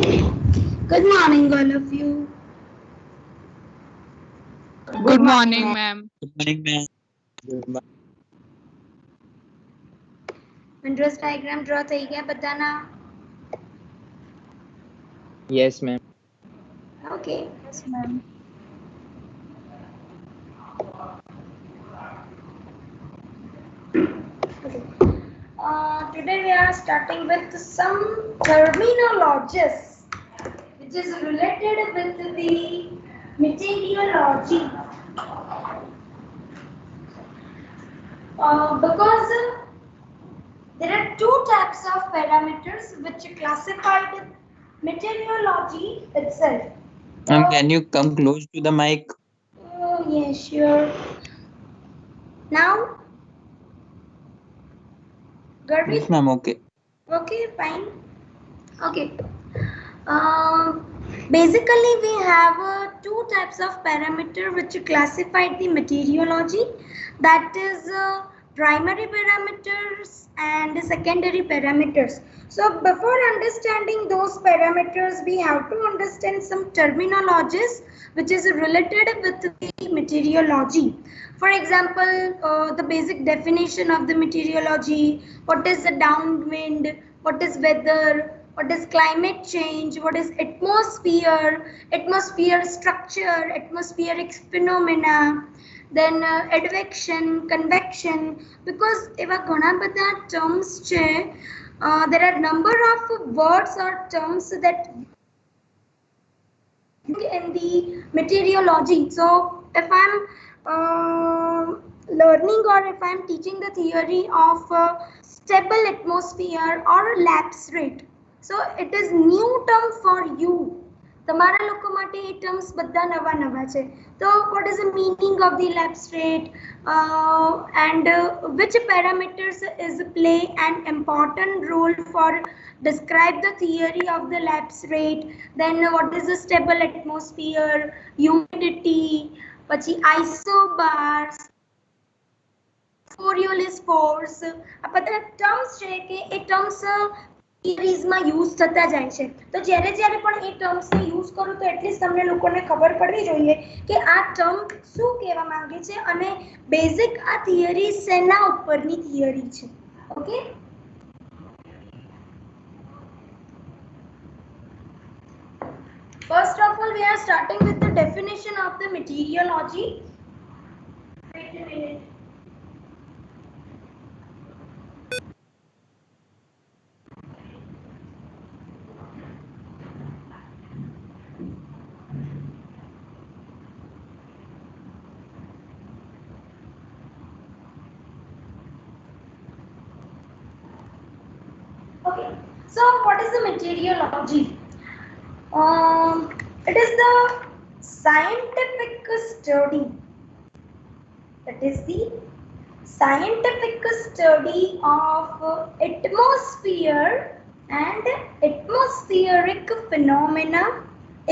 Good morning, all of you. Good morning, ma'am. Good morning, ma'am. Windows diagram draw થઈ ગયા બધાના? Yes, ma'am. Okay. Yes, ma'am. Okay. Today we are starting with some terminologies which is related with the meteorology. Because there are two types of parameters which classified meteorology itself. Ma'am, can you come close to the mic? Yeah, sure. Now, Garvit? Yes, ma'am. Okay. Okay, fine. Okay. Basically, we have two types of parameter which classified the meteorology. That is primary parameters and secondary parameters. So before understanding those parameters, we have to understand some terminologies which is related with the meteorology. For example, the basic definition of the meteorology, what is the downwind, what is weather, what is climate change, what is atmosphere, atmosphere structure, atmospheric phenomena, then advection, convection, because એવા ઘણા બધા terms છે. There are number of words or terms that in the meteorology. So if I'm learning or if I'm teaching the theory of stable atmosphere or lapse rate, so it is new term for you. તમારા લોકો માટે એ terms બધા નવા નવા છે. તો what is the meaning of the lapse rate and which parameters is play an important role for describe the theory of the lapse rate, then what is the stable atmosphere, humidity, પછી isobars, Coriolis force, આ બધા terms છે કે એ terms થિયરીઝમાં use થતા જાય છે. તો જ્યારે જ્યારે પણ એ ટર્મ્સને યુઝ કરું તો એટલીસ્ટ તમને લોકોને ખબર પડવી જોઈએ કે આ ટર્મ શું કહેવા માંગે છે અને બેઝિક આ થિયરી શેના ઉપરની થિયરી છે. Okay. First of all, we are starting with the definition of the meteorology. Wait a minute. Okay, so what is the meteorology? It is the scientific study. It is the scientific study of atmosphere and atmospheric phenomena,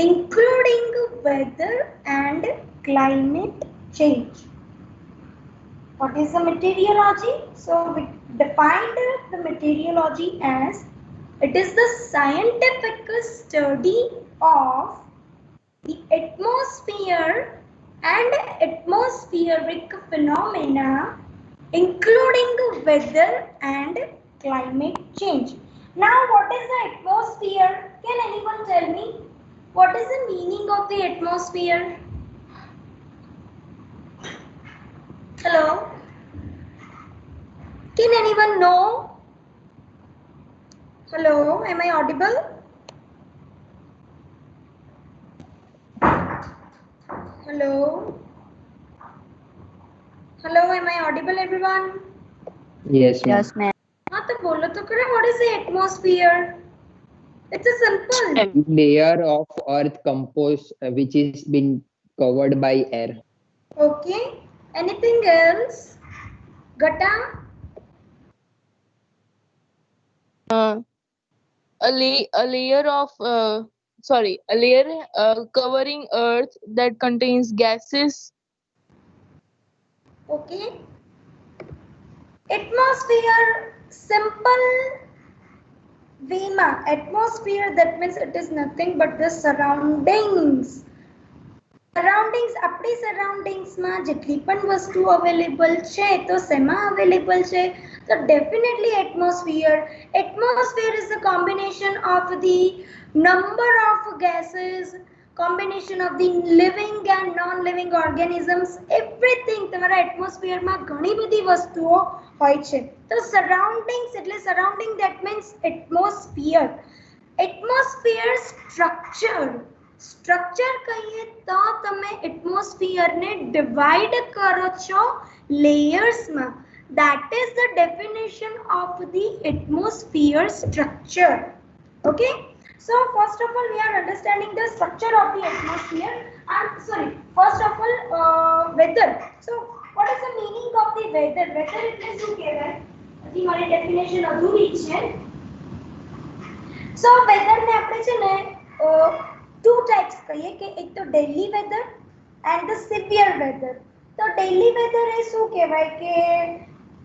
including weather and climate change. What is the meteorology? So we defined the meteorology as it is the scientific study of the atmosphere and atmospheric phenomena, including weather and climate change. Now, what is the atmosphere? Can anyone tell me what is the meaning of the atmosphere? Hello? Can anyone know? Hello, am I audible? Hello? Hello, am I audible everyone? Yes, ma'am. Yes, ma'am. हाँ तो बोलो तो करें, what is the atmosphere? It's a simple. Layer of earth composed which is been covered by air. Okay. Anything else? Gata? A layer of a layer covering earth that contains gases. Okay. Atmosphere, simple Vema, atmosphere, that means it is nothing but the surroundings. Surroundings, આપણી સરાઉન્ડિંગ્સમાં જેટલી પણ વસ્તુ available છે તો શેમાં available છે? તો definitely atmosphere. Atmosphere is the combination of the number of gases, combination of the living and non living organisms, everything તમારા એટમોસ્ફિયરમાં ઘણી બધી વસ્તુઓ હોય છે. તો સરાઉન્ડિંગ્સ એટલે surrounding, that means atmosphere. Atmosphere structure, structure કહીએ તો તમે એટમોસ્ફિયરને ડિવાઇડ કરો છો લેયર્સમાં. that is the definition of the atmosphere structure. Okay, so first of all we are understanding the structure of the atmosphere, and sorry, first of all weather. So what is the meaning of the weather? Weather એટલે શું કહેવાય? હજી મારી definition અધૂરી છે. so weather ને આપણે છે ને two types કહીએ કે એક તો daily weather and the severe weather. તો daily weather એ શું કહેવાય કે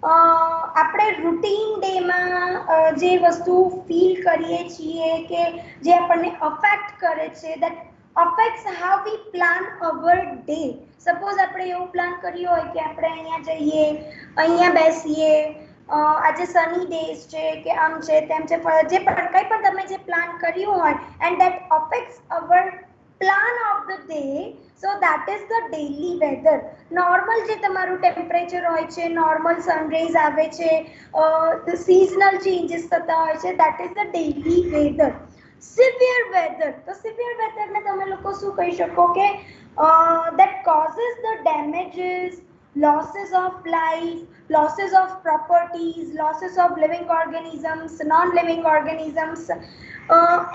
આપણે રૂટીન ડેમાં જે વસ્તુ ફીલ કરીએ છીએ કે જે આપણને અફેક્ટ કરે છે, that affects how we plan our day. Suppose આપણે એવું પ્લાન કર્યું હોય કે આપણે અહીંયા જઈએ, અહીંયા બેસીએ, આજે સની ડેઝ છે કે આમ છે તેમ છે, જે પણ કંઈ પણ તમે જે પ્લાન કર્યું હોય, and that affects our plan of the day, so that is the daily weather. Normal જે તમારું ટેમ્પરેચર હોય છે, નોર્મલ સનરેઝ આવે છે, સિઝનલ ચેન્જીસ થતા હોય છે, that is the daily weather. Severe weather, તો સિવિયર વેધરને તમે લોકો શું કહી શકો કે that causes the damages, losses of life, losses of properties, losses of living organisms, non-living organisms,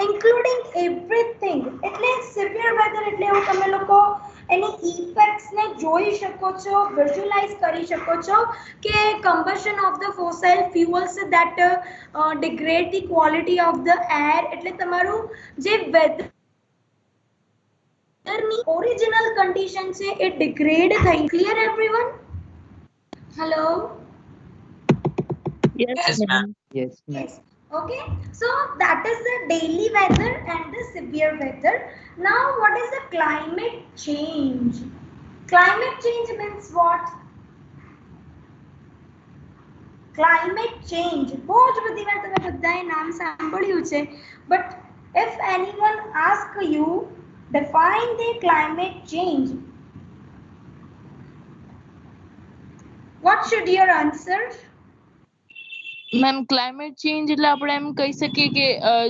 including everything. એટલે સિવિયર વેધર એટલે એવું તમે લોકો એની ઇફેક્ટ્સને જોઈ શકો છો, વિઝ્યુલાઇઝ કરી શકો છો કે combustion of the fossil fuels that degrade the quality of the air. એટલે તમારું જે વેધરની ઓરિજિનલ કન્ડિશન છે એ ડિગ્રેડ થઈ. Clear everyone? Hello? Yes, ma'am. Yes, ma'am. Yes. Okay, so that is the daily weather and the severe weather. Now what is the climate change? Climate change means what? Climate change, બહુ જ બધી વાર તમે બધાએ નામ સાંભળ્યું છે, but if anyone ask you define the climate change, what should your answer? Ma'am climate change એટલે આપણે એમ કહી શકીએ કે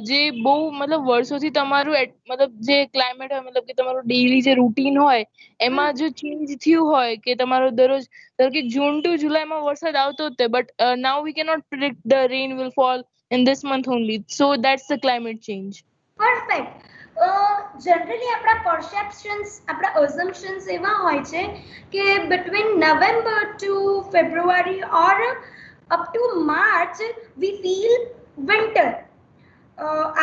જે બહુ મતલબ વર્ષોથી તમારું મતલબ જે ક્લાઇમેટ હોય, મતલબ કે તમારું ડેઈલી જે રૂટીન હોય એમાં જો ચેન્જ થયું હોય કે તમારો દરરોજ ધારો કે જૂન ટુ જુલાઈમાં વરસાદ આવતો જ but now V cannot predict the rain will fall in this month only, so that's the climate change. Perfect. Generally આપણા પરસેપ્શન્સ, આપણા અઝમ્પશન્સ એવા હોય છે કે between November to February or up to March we feel winter.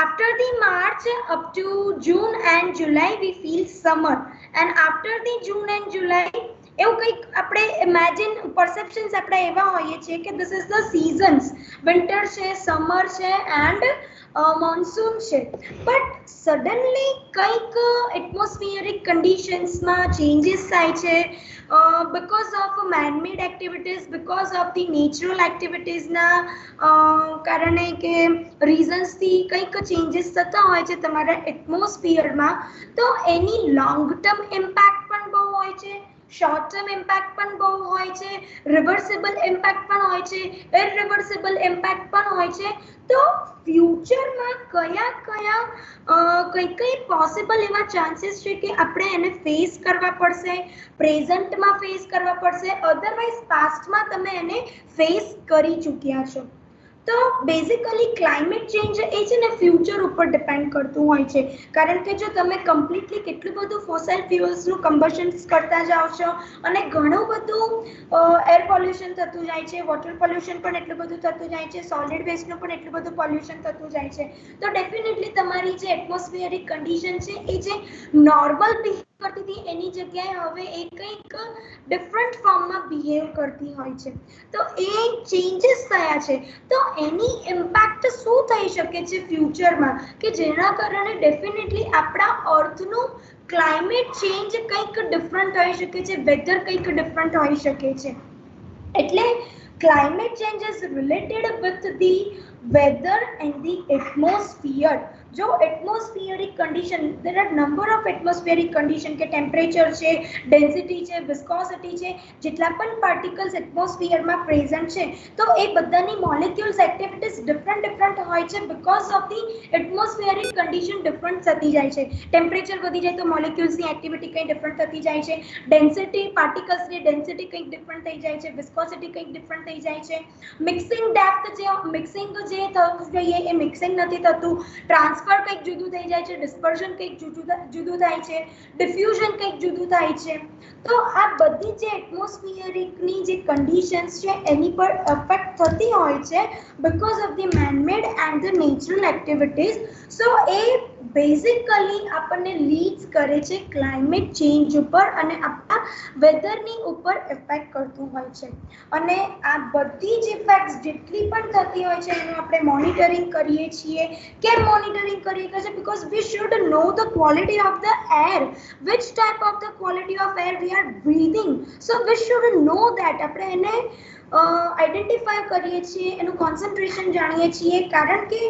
After the March up to June and July we feel summer, and after the June and July એવું કંઈક આપણે imagine પરસેપ્શન્સ આપણા એવા હોઈએ છીએ કે this is the seasons, winter છે, summer છે and monsoon છે. but suddenly કંઈક એટમોસ્ફિયરિક કન્ડિશન્સમાં ચેન્જીસ થાય છે because of man-made activities, because of the natural activities ના કારણે કે રીઝન્સથી કંઈક ચેન્જીસ થતા હોય છે તમારા એટમોસ્ફિયરમાં, તો એની લોંગ ટર્મ ઇમ્પેક્ટ પણ બહુ હોય છે, શોર્ટ ટર્મ ઇમ્પેક્ટ પણ બહુ હોય છે, રિવર્સિબલ ઇમ્પેક્ટ પણ હોય છે, ઇરરિવર્સિબલ ઇમ્પેક્ટ પણ હોય છે. તો ફ્યુચરમાં કયા કયા કઈ પોસિબલ એવા ચાન્સીસ છે કે આપણે એને ફેસ કરવા પડશે, પ્રેઝન્ટમાં ફેસ કરવા પડશે, અધરવાઇઝ પાસ્ટમાં તમે એને ફેસ કરી ચૂક્યા છો. તો બેઝિકલી ક્લાઇમેટ ચેન્જ એ છે ને ફ્યુચર ઉપર ડિપેન્ડ કરતું હોય છે, કારણ કે જો તમે કમ્પ્લીટલી કેટલું બધું ફોસિલ ફ્યુઅલ્સનું કમ્બશન્સ કરતા જાઓ છો અને ઘણું બધું એર પોલ્યુશન થતું જાય છે, વોટર પોલ્યુશન પણ એટલું બધું થતું જાય છે, સોલિડ વેસ્ટનું પણ એટલું બધું પોલ્યુશન થતું જાય છે, તો ડેફિનેટલી તમારી જે એટમોસ્ફિયરિક કન્ડિશન છે એ જે નોર્મલ કરતી હતી એની જગ્યાએ હવે એ કંઈક ડિફરન્ટ ફોર્મમાં બિહેવ કરતી હોય છે, તો એ ચેન્જીસ થયા છે. તો એની ઇમ્પેક્ટ શું થઈ શકે છે ફ્યુચરમાં, કે જેના કારણે ડેફિનેટલી આપણા અર્થનું ક્લાઇમેટ ચેન્જ કંઈક ડિફરન્ટ હોઈ શકે છે, વેધર કંઈક ડિફરન્ટ હોઈ શકે છે. એટલે climate change is related with the weather and the atmosphere. जो atmospheric condition, there are number of atmospheric condition કે temperature છે, density છે, viscosity છે, જેટલા પણ particles atmosphere માં present છે, તો એ બધાની molecules activities different હોય છે because of the atmospheric condition different થતી જાય છે. temperature વધી જાય તો molecules ની activity કંઈ different થતી જાય છે, density particles ની density કંઈક different થઈ જાય છે, viscosity કંઈક different થઈ જાય છે, mixing depth mixing જે થવું જોઈએ એ mixing નથી થતું, ટ્રાન્સફર કંઈક જુદું થઈ જાય છે, ડિસ્પર્શન કંઈક જુદું થાય છે, ડિફ્યુઝન કંઈક જુદું થાય છે. તો આ બધી જે એટમોસ્ફિયરિકની જે કન્ડિશન્સ છે એની પર અફેક્ટ થતી હોય છે because of the man made and the natural activities. so A basically આપણને લીડ્સ કરે છે ક્લાઇમેટ ચેન્જ ઉપર અને આપણા વેધરની ઉપર ઇફેક્ટ કરતું હોય છે. અને આ બધી જ ઇફેક્ટ્સ જેટલી પણ થતી હોય છે એનું આપણે મોનિટરિંગ કરીએ છીએ. કેમ મોનિટરિંગ કરીએ છીએ? because we should know the quality of the air, which type of the quality of air we are breathing, so we should know that. આપણે એને આઈડેન્ટિફાય કરીએ છીએ, એનું કોન્સન્ટ્રેશન જાણીએ છીએ, કારણ કે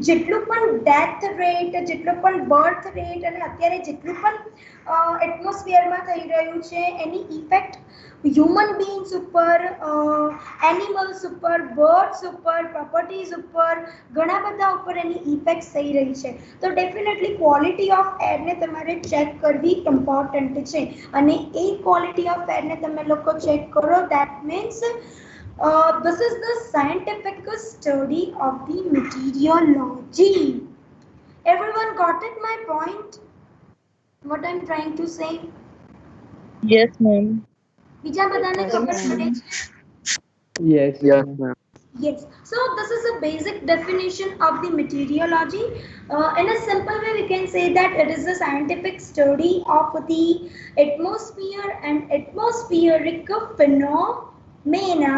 જેટલું પણ ડેથ રેટ, જેટલો પણ બર્થ રેટ અને અત્યારે જેટલું પણ એટમોસ્ફિયરમાં થઈ રહ્યું છે એની ઇફેક્ટ હ્યુમન બીઇંગ્સ ઉપર, એનિમલ્સ ઉપર, બર્ડ્સ ઉપર, પ્રોપર્ટીઝ ઉપર, ઘણા બધા ઉપર એની ઇફેક્ટ થઈ રહી છે. તો ડેફિનેટલી ક્વોલિટી ઓફ એરને તમારે ચેક કરવી ઇમ્પોર્ટન્ટ છે, અને એ ક્વોલિટી ઓફ એરને તમે લોકો ચેક કરો, that means this is the scientific study of the meteorology. Everyone got it my point? What I'm trying to say? Yes, ma'am. બીજા બધાને ખબર પડે છે? Yes, Yes, ma'am. ma'am. Yes. So this is a basic definition of the meteorology. In a simple way, we can say that it is a scientific study of the atmosphere and atmospheric phenomena,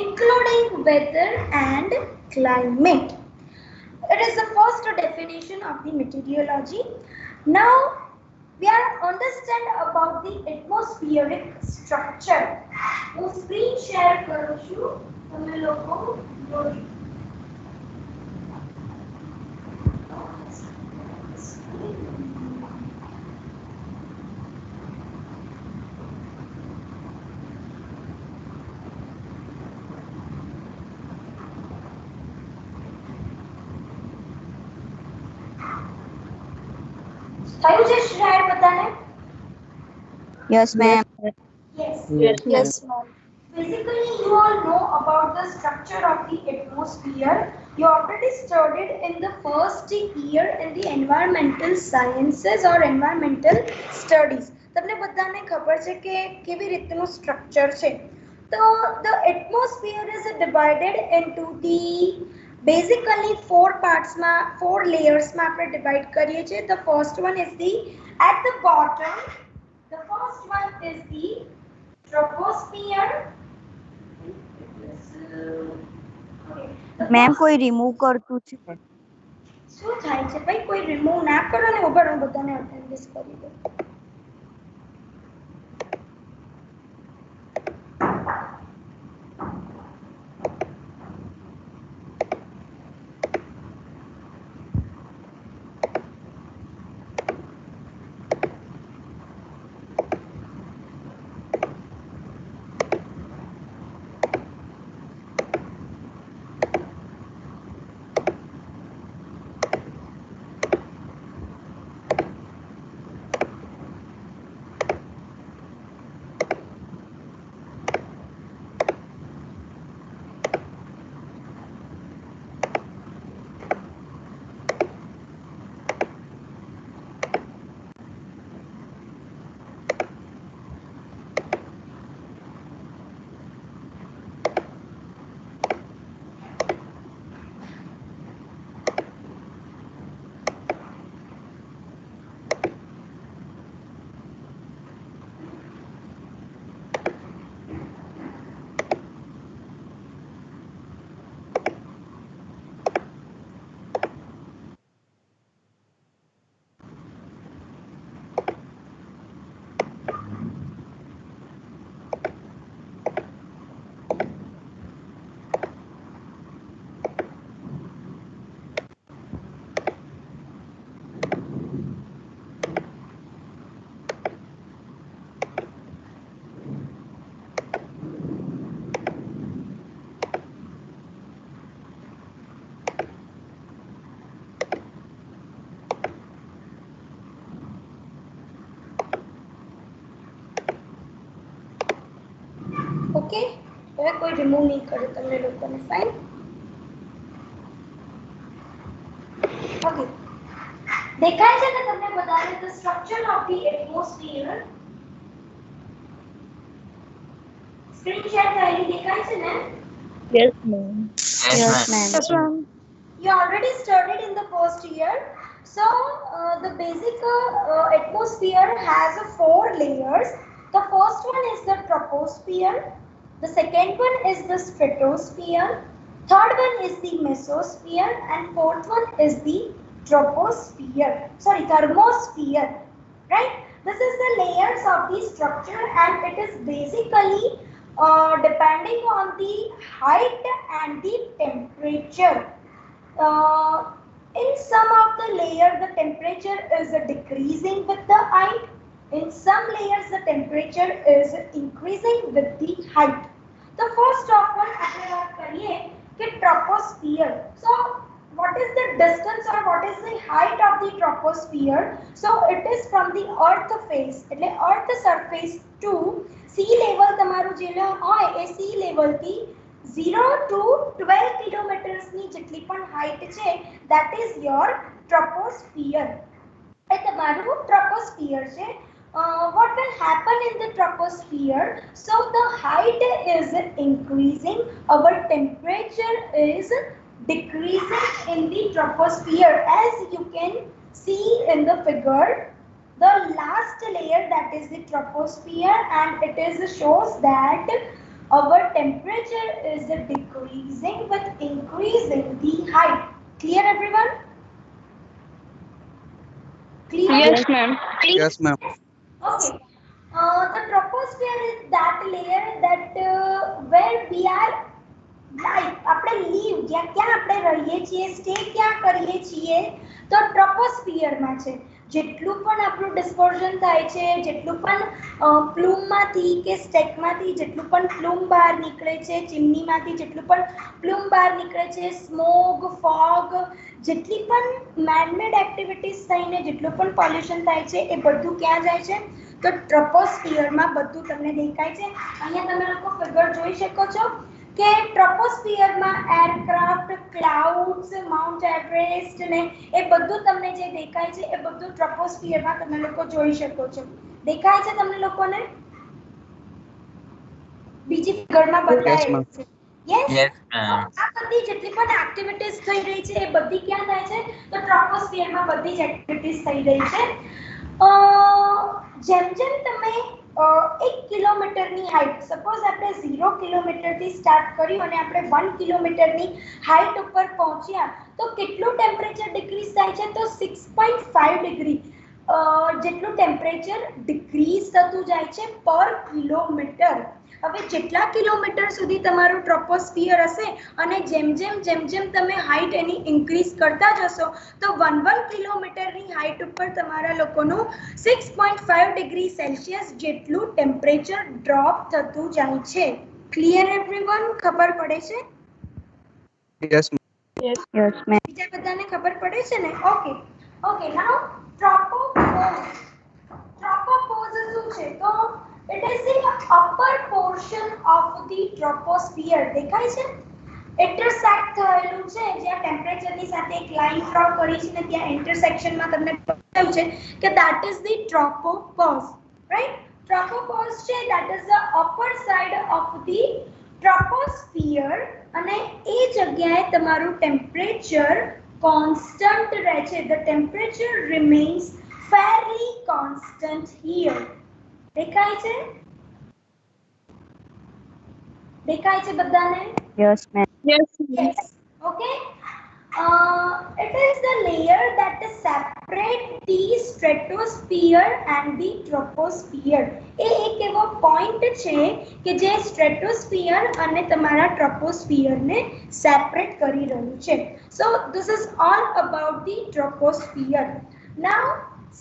including weather and climate. It is the first definition of the meteorology. Now we are understand about the atmospheric structure. હું screen share કરું છું, તમે લોકો જોજો. થયું છે share બધાને? Yes, ma'am. Yes. Yes, ma'am. Basically, you all know about the structure of the atmosphere. You already studied in the first year in the environmental sciences or environmental studies. તમને બધાને ખબર છે કે કેવી રીતનું સ્ટ્રક્ચર છે. તો the atmosphere is divided into the basically four parts માં, four layers માં આપણે divide કરીએ છીએ. The first one is the at the bottom. The first one is the troposphere. Ma'am કોઈ રિમૂવ કરતું છે? શું થાય છે ભાઈ? કોઈ રિમૂવ ના કરો ને, ઉભા રહો, બધાને અટેન્ડન્સ કરી દો. કોઈ રિમૂવ નહીં કરે તમને લોકોને ફાઇન ઓકે દેખાય છે કે તમને બધાને the structure of the atmosphere screen share થયેલી દેખાય છે ને Yes, ma'am. Yes, ma'am. you already studied in the first year so the basic atmosphere has four layers the first one is the troposphere the second one is the stratosphere third one is the mesosphere and fourth one is the thermosphere right this is the layers of the structure and it is basically depending on the height and the temperature in some of the layer the temperature is decreasing with the height in some layers the temperature is increasing with the height the first of one આપણે વાત કરીએ કે troposphere so what is the distance or what is the height of the troposphere so it is from the earth face એટલે earth surface to sea level તમારું જે હોય એ sea level થી 0 to 12 kilometers ની જેટલી પણ height છે that is your troposphere એ તમારું troposphere છે what will happen in the troposphere so the height is increasing our temperature is decreasing in the troposphere as you can see in the figure the last layer that is the troposphere and it is shows that our temperature is decreasing with increasing the height clear everyone clear Yes, ma'am. Yes, ma'am. okay the troposphere is that layer that where we are live આપણે leave ક્યાં આપણે રહીએ છીએ stay ક્યાં કરીએ છીએ તો troposphere માં છે જેટલું પણ આપણું ડિસ્પર્ઝન થાય છે જેટલું પણ પ્લૂમ માંથી કે સ્ટેક માંથી જેટલું પણ પ્લૂમ બહાર નિકળે છે ચીમની માંથી જેટલું પણ પ્લૂમ બહાર નિકળે છે સ્મોગ ફોગ જેટલી પણ મેનમેડ એક્ટિવિટીઝ થઈને જેટલું પણ પોલ્યુશન થાય છે એ બધું ક્યાં જાય છે તો ટ્રોપોસ્ફિયર માં બધું તમને દેખાય છે અહીંયા તમે લોકો ફિગર જોઈ શકો છો કે ટ્રોપોસ્ફિયર માં એરક્રાફ્ટ ક્લાઉડ્સ માઉન્ટ એવરેસ્ટ ને એ બધું તમને જે દેખાય છે એ બધું ટ્રોપોસ્ફિયર માં તમે લોકો જોઈ શકો છો દેખાય છે તમને લોકોને બીજી ફિગર માં બતાવેલું છે યસ આ બધી જેટલી પણ એક્ટિવિટીઝ થઈ રહી છે એ બધી ક્યાં થાય છે તો ટ્રોપોસ્ફિયર માં બધી જ એક્ટિવિટીઝ થઈ રહી છે જેમ જેમ તમે 1 કિલોમીટરની હાઈટ સપોઝ આપણે 0 કિલોમીટરથી સ્ટાર્ટ કર્યું અને આપણે 1 કિલોમીટરની હાઈટ ઉપર પહોંચ્યા તો કેટલું ટેમ્પરેચર ડિક્રીઝ થાય છે તો 6.5 ડિગ્રી જેટલું ટેમ્પરેચર ડિક્રીઝ થતું જાય છે પર કિલોમીટર હવે જેટલા કિલોમીટર સુધી તમારું ટ્રોપોસ્ફિયર હશે અને જેમ જેમ તમે હાઈટ એની ઇન્ક્રીઝ કરતા જશો તો 1 કિલોમીટરની હાઈટ ઉપર તમારા લોકોનું 6.5 ડિગ્રી સેલ્સિયસ જેટલું ટેમ્પરેચર ડ્રોપ થતું જાય છે ક્લિયર એવરીવન ખબર પડે છે Yes, ma'am. Yes, ma'am. બીજા બધાને ખબર પડે છે ને ઓકે ઓકે નાઉ ટ્રોપોપોઝ શું છે તો it is the upper portion of the troposphere દેખાય છે ઇન્ટરસેક્ટ થયેલું છે જ્યાં ટેમ્પરેચર ની સાથે એક લાઈન ડ્રો કરી છે ને ત્યાં ઇન્ટરસેક્શન માં તમને બતાવ્યું છે કે that is the tropopause right tropopause છે that is the upper side of the troposphere અને એ જગ્યાએ તમારું ટેમ્પરેચર constant રહે છે the temperature remains fairly constant here દેખાય છે બધાને Yes, ma'am. Yes, yes okay it is the layer that separate the stratosphere and the troposphere એ એક એવો પોઈન્ટ છે કે જે સ્ટ્રેટોસ્ફિયર અને તમારા ટ્રોપોસ્ફિયર ને સેપરેટ કરી રહ્યું છે so this is all about the troposphere now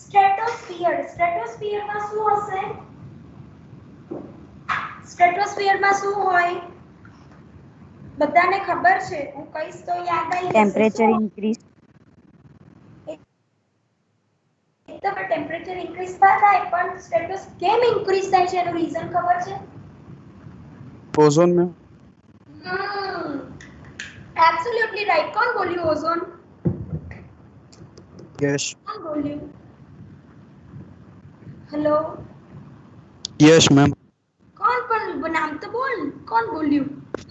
stratosphere માં શું હશે સ્ટ્રેટોસ્ફિયર માં શું હોય બધાને ખબર છે હું કહીશ તો યાદ આવી જશે Temperature increase. એકદમ ટેમ્પરેચર ઇન્ક્રીઝ થાય પણ સ્ટેટસ કેમ ઇન્ક્રીઝ થાય છે એનું રીઝન ખબર છે Ozone, ma'am. Absolutely right. कौन बोली ओजोन? Yes. कौन बोली? Hello Yes, ma'am. कौन पर नाम तो बोल कौन बोली?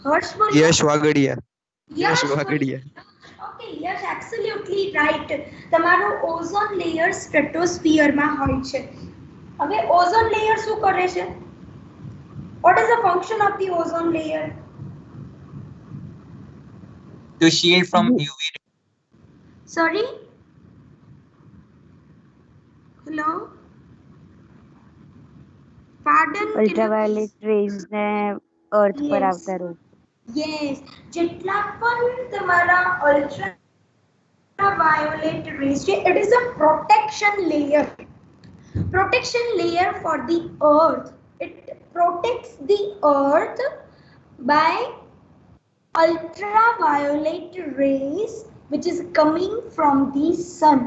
हर्ष बोली? Yes, Wagadia. Yes, યશ Wagadia. ઓકે યશ એબ્સોલ્યુટલી રાઈટ તમારો ઓઝોન લેયર સ્ટ્રેટોસ્ફિયરમાં હોય છે હવે ઓઝોન લેયર શું કરે છે what is the function of the ozone layer To shield from UV sorry hello pardon ultraviolet rays ને earth પર Yes. આવતા રોગ. યસ જેટલા પણ તમારા ultraviolet rays છે it is a protection layer for the earth. It protects the earth by ultraviolet rays which is coming from the sun.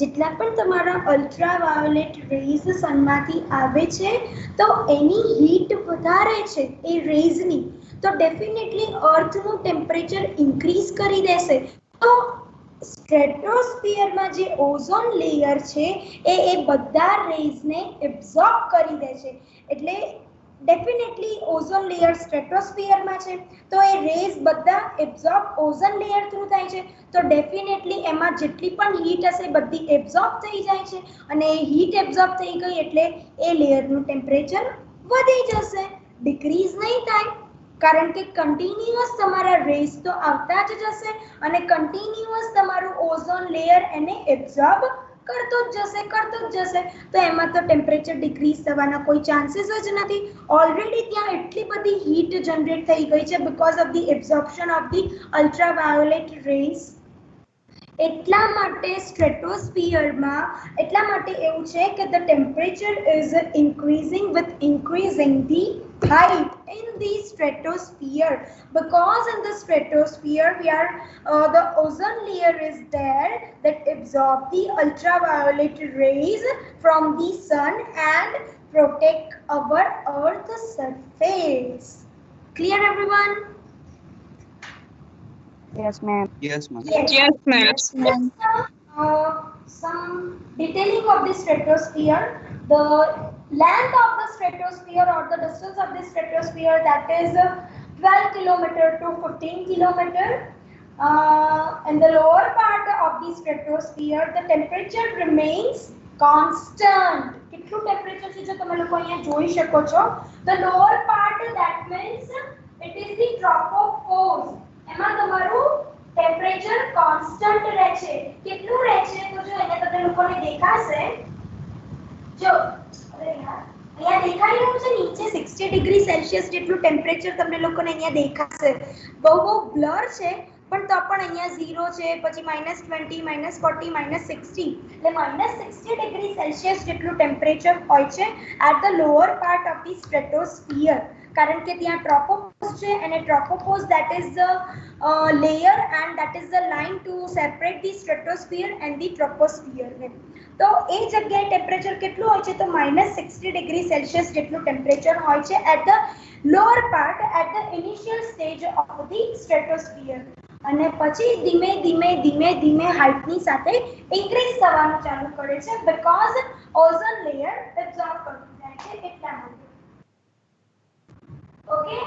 જેટલા પણ તમારા અલ્ટ્રાવાયોલેટ રેઝ સનમાંથી આવે છે તો એની હીટ વધારે છે એ રેઝની તો ડેફિનેટલી અર્થનું ટેમ્પરેચર ઇન્ક્રીઝ કરી દેશે તો સ્ટ્રેટોસ્ફિયરમાં જે ઓઝોન લેયર છે એ બધા રેઝને એબ્ઝોર્બ કરી દે છે એટલે ડેફિનેટલી ઓઝોન લેયર સ્ટ્રેટોસ્ફિયરમાં છે તો એ રેઝ બધા એબ્ઝોર્બ ઓઝોન લેયર થ્રુ થાય છે તો ડેફિનેટલી એમાં જેટલી પણ હીટ હશે બધી એબ્ઝોર્બ થઈ જાય છે અને એ હીટ એબ્ઝોર્બ થઈ ગઈ એટલે એ લેયરનું ટેમ્પરેચર વધી જશે ડિક્રીઝ નહીં થાય કારણ કે કન્ટિન્યુઅસ તમારા રેઝ તો આવતા જ જશે અને કન્ટિન્યુઅસ તમારું ઓઝોન લેયર એને એબ્ઝોર્બ કરતો જ જશે તો એમાં તો ટેમ્પરેચર ડિક્રીઝ થવાના કોઈ ચાન્સીસ જ નથી ઓલરેડી ત્યાં એટલી બધી હીટ જનરેટ થઈ ગઈ છે because of the absorption of the ultraviolet rays એટલા માટે સ્ટ્રેટોસ્ફિયરમાં એટલા માટે એવું છે કે the temperature is increasing with increasing the height in the stratosphere because in the stratosphere we are the ozone layer is there that absorb the ultraviolet rays from the sun and protect our earth's surface. Clear everyone? Yes, ma'am. Yes, ma'am. Yes, ma'am. Some detailing of the stratosphere. The length of the stratosphere or the distance of the stratosphere that is 12 kilometer to 15 kilometer. In the lower part of the stratosphere, the temperature remains constant. કેટલું temperature છે જો તમે લોકો અહીંયા જોઈ શકો છો the lower part that means it is the tropopause એમાં તમારું ટેમ્પરેચર કોન્સ્ટન્ટ રહે છે કેટલું રહે છે તો જો અહીંયા તમને લોકોને દેખાશે જો અરે યાર અહીંયા દેખાઈ રહ્યું છે નીચે 60 ડિગ્રી સેલ્સિયસ જેટલું ટેમ્પરેચર તમને લોકોને અહીંયા દેખાશે બહુ બ્લર છે પણ તો પણ અહીંયા 0 છે પછી -20 -40 -60 એટલે -60 ડિગ્રી સેલ્સિયસ જેટલું ટેમ્પરેચર હોય છે at the lower part of the stratosphere કારણ કે ત્યાં ટ્રોપોપોઝ છે અને ટ્રોપોપોઝ that is the layer and that is the line to separate the stratosphere and the troposphere ને તો એ જગ્યાએ ટેમ્પરેચર કેટલું હોય છે તો -60 ડિગ્રી સેલ્સિયસ જેટલું ટેમ્પરેચર હોય છે at the lower part at the initial stage of the stratosphere અને પછી ધીમે ધીમે હાઇટની સાથે ઇન્ક્રીઝ થવાનું ચાલુ કરે છે બીકોઝ ઓઝોન લેયર એબ્ઝોર્બ કરતું જાય છે એટલા માટે Okay,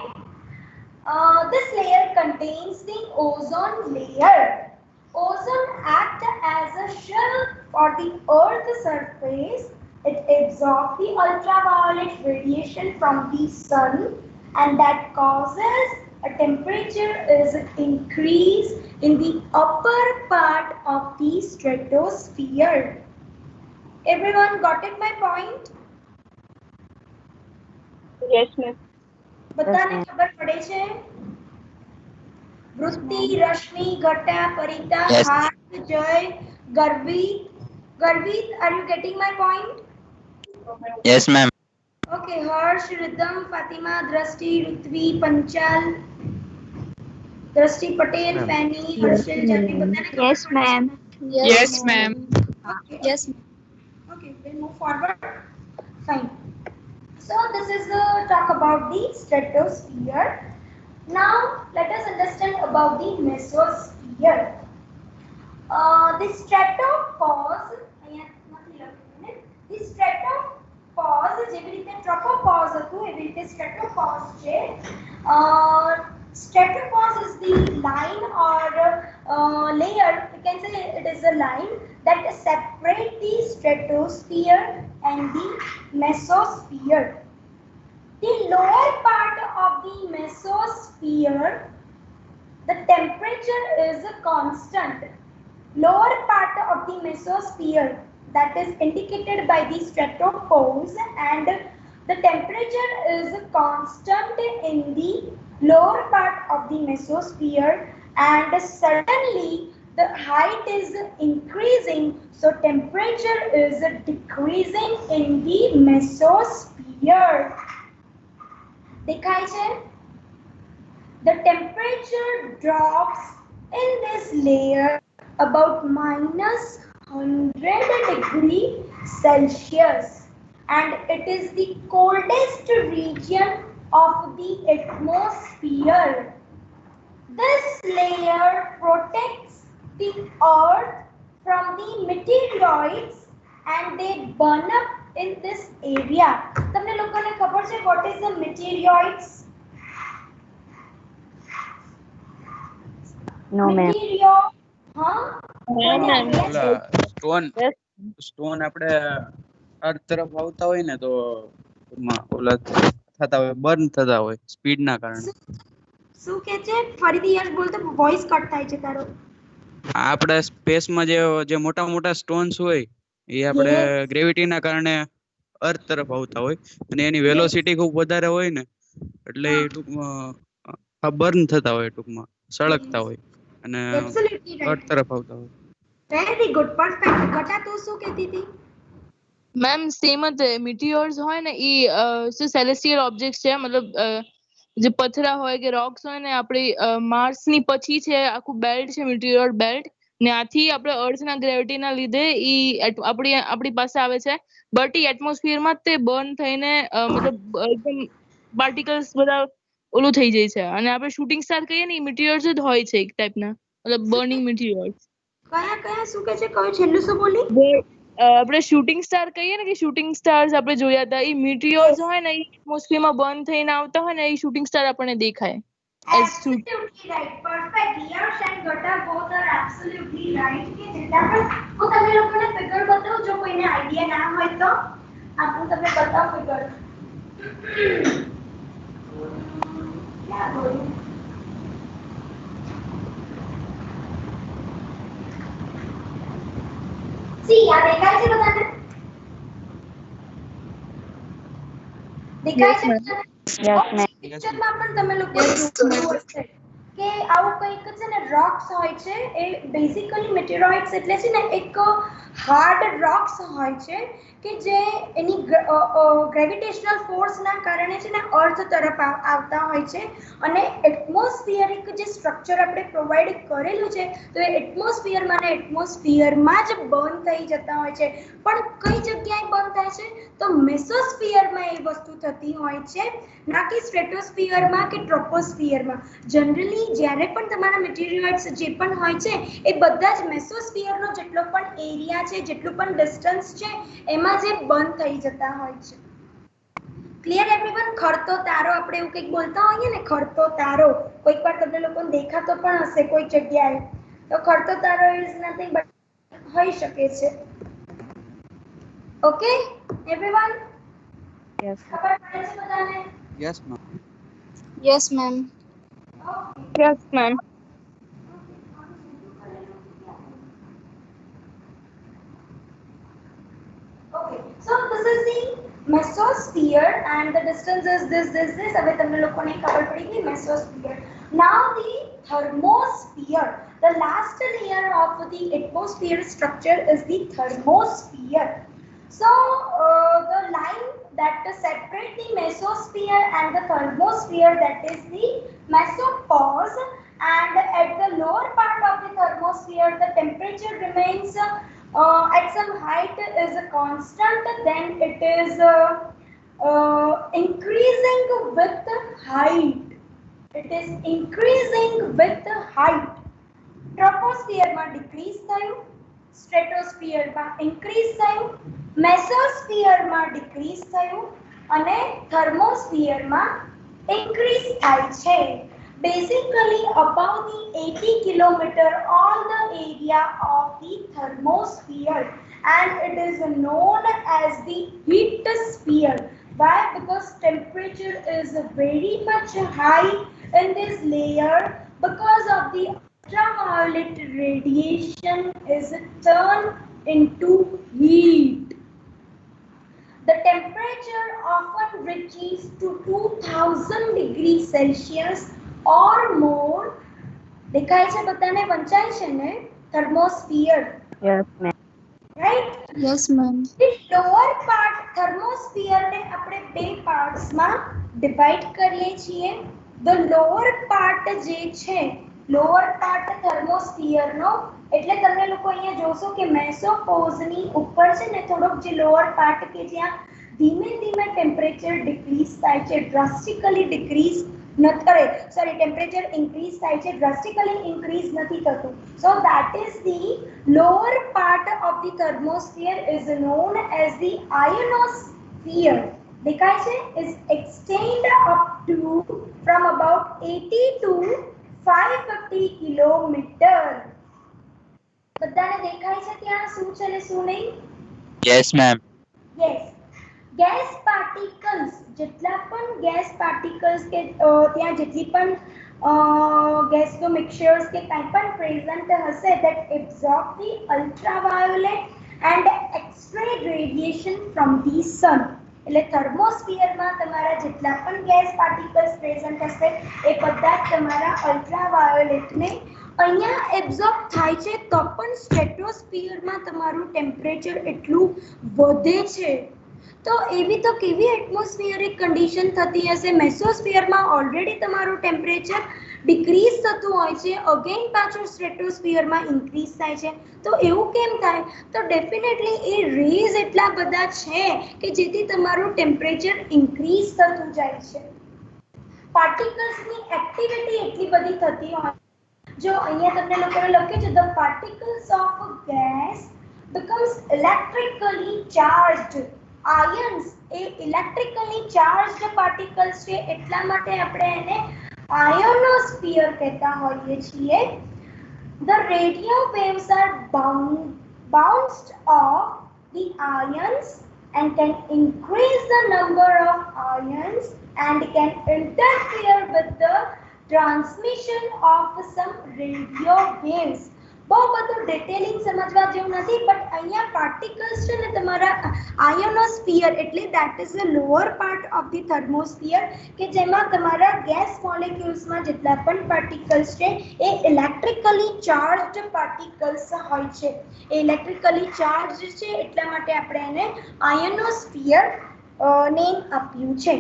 this layer contains the ozone layer. Ozone acts as a shell for the Earth's surface. It absorbs the ultraviolet radiation from the sun, and that causes a temperature is increase in the upper part of the stratosphere. Everyone got it my point? Yes, ma'am. બધાને ખબર પડે છે વૃત્તિ રશ્મિ ઘટા પરિતા Yes. હાર્દ જય ગર્વિત are you getting my point? Yes, ma'am. Okay, Harsh rhythm Fatima દ્રષ્ટિ ઋત્વી પંચાલ દ્રષ્ટિ પટેલ ફેની Harshal journey બધાને ખબર Yes, પડે છે? ma'am. Yes, ma'am. Okay. Yes. Okay, we'll move forward. Fine. So this is talk about the stratosphere. Now let us understand about the mesosphere. The stratopause, the stratopause જેવી રીતે tropopause હતું એવી રીતે stratopause છે. Stratopause is the line or layer, you can say it is a line that separate the stratosphere and the mesosphere. The lower part of the mesosphere, the temperature is constant. Lower part of the mesosphere, that is indicated by the stratopause, and the temperature is constant in the lower part of the mesosphere, and suddenly the height is increasing, so temperature is decreasing in the mesosphere. દેખાય છે? The temperature drops in this layer about -100 degree Celsius, and it is the coldest region of the atmosphere. This layer protects the earth from the meteoroids and they burn up in this area. તમને લોકોને ખબર છે what is the meteoroids? No, ma'am. Meteor, હા? હા ma'am ઓલા stone આપણે અર્થ તરફ આવતા હોય ને તો ઓલા થતા હોય બર્ન થતા હોય સ્પીડ ના કારણે. શું કે છે? ફરીથી યશ બોલ તો વોઇસ કટ થાય છે તારો. આપણે સ્પેસમાં જે મોટા મોટા સ્ટોન્સ હોય એ આપણે ગ્રેવિટીના કારણે અર્થ તરફ આવતા હોય અને એની વેલોસિટી ખૂબ વધારે હોય ને એટલે એ ટૂંકમાં બર્ન થતા હોય, ટૂંકમાં સળગતા હોય અને Absolutely અર્થ right. તરફ આવતા હોય. Very good, perfect. ઘટા તું શું કહેતી હતી? મેમ સેમ જ મિટિયોર્સ હોય ને ઈ શું સેલેસ્ટિયલ ઓબ્જેક્ટ છે, મતલબ જે પથરા હોય કે રોક્સ હોય ને આપણી માર્સ ની પછી છે આખું બેલ્ટ છે મિટિયોર બેલ્ટ ને આથી આપણે અર્થ ના ગ્રેવિટી ના લીધે ઈ આપણી પાસે આવે છે, બટ ઈ એટમોસ્ફિયર માં તે બર્ન થઈને મતલબ એકદમ પાર્ટિકલ્સ બધા ઓલું થઈ જાય છે અને આપણે શૂટિંગ સ્ટાર કહીએ ને મિટિયોર્સ જ હોય છે એક ટાઈપના, મતલબ બર્નિંગ મિટિયોર્સ. કયા કયા શું કહે છે? કયું છેલ્લું શું બોલી? આપણે શૂટિંગ સ્ટાર કહીએ ને કે શૂટિંગ સ્ટાર્સ આપણે જોયા હતા, ઈ મિટિયોર્સ હોય ને ઈ એટમોસ્ફિયર માં બર્ન થઈને આવતા હોય ને ઈ શૂટિંગ સ્ટાર આપણને દેખાય. Absolutely right, perfect. Yash and Gata both are absolutely right. કે જેટલા પણ હું તમને લોકોને ફિગર બતાવું, જો કોઈને આઈડિયા ના હોય તો હું તમને બતાવું ફિગર. ક્યાં ગયું? See, આ દેખાય છે બધાને? દેખાય છે બધાને? Yes, ma'am. પિક્ચરમાં પણ તમે લોકો જોયું હશે કે આવું કંઈક છે ને રોક્સ હોય છે, એ બેઝિકલી મેટેરોઇડ્સ એટલે છે ને એક હાર્ડ રોક્સ હોય છે કે જે એની ગ્રેવિટેશનલ ફોર્સના કારણે છે ને અર્થ તરફ આવતા હોય છે અને એટમોસ્ફિયરિક જે સ્ટ્રક્ચર આપણે પ્રોવાઈડ કરેલું છે તો એ એટમોસ્ફિયરમાં ને એટમોસ્ફિયરમાં જ બર્ન થઈ જતા હોય છે. પણ કઈ જગ્યાએ બર્ન થાય છે? તો મેસોસ્ફિયરમાં એ વસ્તુ થતી હોય છે, ના કે સ્ટ્રેટોસ્ફિયરમાં કે ટ્રોપોસ્ફિયરમાં. જનરલી જ્યારે પણ તમારા મટીરિયલ્સ જે પણ હોય છે એ બધા જ મેસોસ્ફિયરનો જેટલો પણ એરિયા છે, જેટલું પણ ડિસ્ટન્સ છે એમાં જે બંધ થઈ જતા હોય છે. Clear everyone? ખરતો તારો આપણે એવું કંઈક બોલતા હોઈએ ને, ખરતો તારો કોઈક વાર તમને લોકોને દેખાતો પણ હશે કોઈ જગ્યાએ, તો ખરતો તારો ઇઝ નથિંગ બટ હોઈ શકે છે. Okay everyone? Yes, ખબર પડે છે બધાને? Yes ma'am. Yes, ma'am. Yes ma'am. Okay, so this is the mesosphere and the distance is this. હવે તમને લોકોને ખબર પડી ગઈ mesosphere. Now the thermosphere. The last layer of the atmosphere structure is the thermosphere. So the line that separates the mesosphere and the thermosphere, that is the mesopause, and at the lower part of the thermosphere the temperature remains at some height is constant, then it is increasing with height. It is increasing with the height. Troposphere માં decrease થયું, stratosphere માં increase થયું, mesosphere માં decrease થયું અને thermosphere માં increase થાય છે. Basically above the 80 kilometer all the area of the thermosphere, and it is known as the heat sphere. Why? Because temperature is very much high in this layer because of the ultraviolet radiation is turned into heat. The temperature often reaches to 2000 degrees Celsius or more. દેખાય છે બધાને વંચાય છે ને thermosphere, Yes, ma'am. right? Yes, ma'am. The lower part thermosphere ને આપણે બે parts માં divide કરીએ છીએ. The lower part જે છે, lower part thermosphere નો એટલે તમને લોકો અહીંયા જોશો કે mesopause ની ઉપર છે ને થોડોક જે lower part કે જ્યાં ધીમે ધીમે ટેમ્પરેચર ડિક્રીઝ થાય છે, drastically decrease temperature increase થાય છે, drastically increase નથી થતું. So that is the lower part of the thermosphere is known as the ionosphere. દેખાય છે? Is extend up to from about 80 to 550 kilometer. બધાને દેખાય છે ત્યાં શું છે ને શું નહીં? Yes, ma'am. Yes. Gas particles, જેટલા પણ gas particles કે ત્યાં જેટલી પણ gas mixtures કે કાંઈ પણ present હશે that absorb the ultraviolet and X-ray radiation from the sun. એટલે thermosphere માં તમારા જેટલા પણ gas particles present હશે એ બધા તમારા ultraviolet ને અહીંયા એબ્ઝોર્બ થાય છે તો પણ સ્ટ્રેટોસ્ફિયર માં તમારું ટેમ્પરેચર એટલું વધે છે. તો એવી તો કેવી એટમોસ્ફિયરિક કન્ડિશન થતી હશે? મેસોસ્ફિયરમાં ઓલરેડી તમારું ટેમ્પરેચર ડિક્રીઝ થતું હોય છે, અગેન પાછું સ્ટ્રેટોસ્ફિયરમાં ઇન્ક્રીઝ થાય છે. તો એવું કેમ થાય? તો ડેફિનેટલી એ રેઝ એટલા બધા છે કે જેથી તમારું ટેમ્પરેચર ઇન્ક્રીઝ થતું જાય છે. પાર્ટિકલ્સની એક્ટિવિટી એટલી બધી થતી હોય. જો અહીંયા તમને લોકોને લખ્યું છે, the particles of gas becomes electrically charged. Ions A electrically charged particles છે એટલા માટે આપણે એને ionosphere કહેતા હોઈએ છીએ. The radio waves are bounced off the ions and can increase the number of ions and can interfere with the transmission of some radio waves. બહુ બધું ડિટેલિંગ સમજવા જેવું નથી, બટ અહીંયા પાર્ટિકલ્સ છે ને તમારા આયોનોસ્ફિયર એટલે that is the lower part of the thermosphere કે જેમાં તમારા ગેસ મોલેક્યુલ્સમાં જેટલા પણ પાર્ટિકલ્સ છે એ ઇલેક્ટ્રિકલી ચાર્જડ પાર્ટિકલ્સ હોય છે. એ ઇલેક્ટ્રિકલી ચાર્જ છે એટલા માટે આપણે એને આયોનોસ્ફિયર નેમ આપ્યું છે.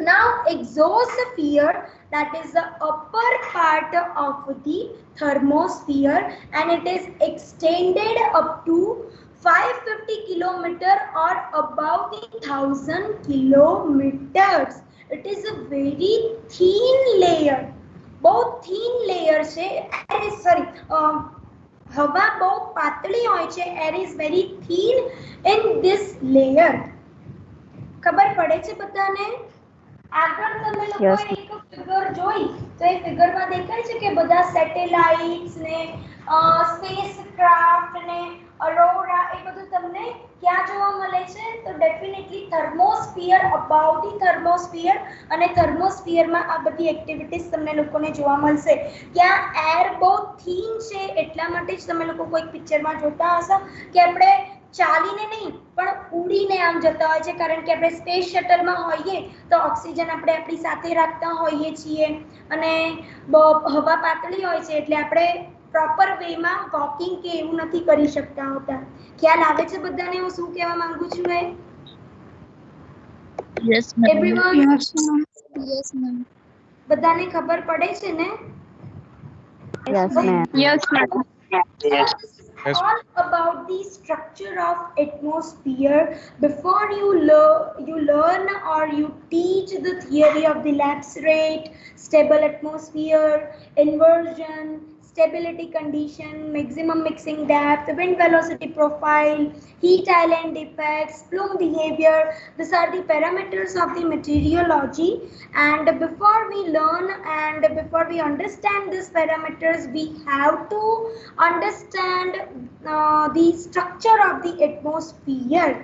Now exosphere, that is the upper part of the thermosphere and it is extended up to 550 kilometer or above the 1000 kilometers. It is a very thin layer. बहुत thin layer છે. હવા બહુ પાતળી હોય છે. Air is very thin in this layer. ખબર પડે છે બધાને? આગળ તમે લોકો એક ફિગર જોઈ તો એ ફિગરમાં દેખાય છે કે બધા સેટેલાઇટ્સ ને સ્પેસ ક્રાફ્ટ ને અરોરા એ બધું તમને ક્યાં જોવા મળે છે? તો ડેફિનેટલી થર્મોસ્ફિયર, અબાઉ ધી થર્મોસ્ફિયર અને થર્મોસ્ફિયરમાં આ બધી એક્ટિવિટીઝ તમને લોકોને જોવા મળશે. ત્યાં એર બહુ થીન છે એટલા માટે જ તમે લોકો કોઈ પિક્ચરમાં જોતા હશો કે આપણે ચાલીને નહીં પણ ઉડીને આમ જતા હોય છે, કારણ કે આપણે સ્પેસ શટલમાં હોઈએ તો ઓક્સિજન આપણે આપણી સાથે રાખતા હોઈએ છીએ અને હવા પાતળી હોય છે એટલે આપણે પ્રોપર વેમાં વોકિંગ કે એવું નથી કરી શકતા હોતા. ખ્યાલ આવે છે બધાને હું શું કહેવા માંગુ છું? એ Yes, ma'am. Everyone Yes, ma'am. બધાને ખબર પડે છે ને? Yes, ma'am. Yes, ma'am. Yes. Yes. all about the structure of atmosphere before you learn or you teach the theory of the lapse rate, stable atmosphere, inversion, stability condition, maximum mixing depth, wind velocity profile, heat island effects, plume behavior. These are the parameters of the meteorology, and before we learn and before we understand these parameters, we have to understand the structure of the atmosphere,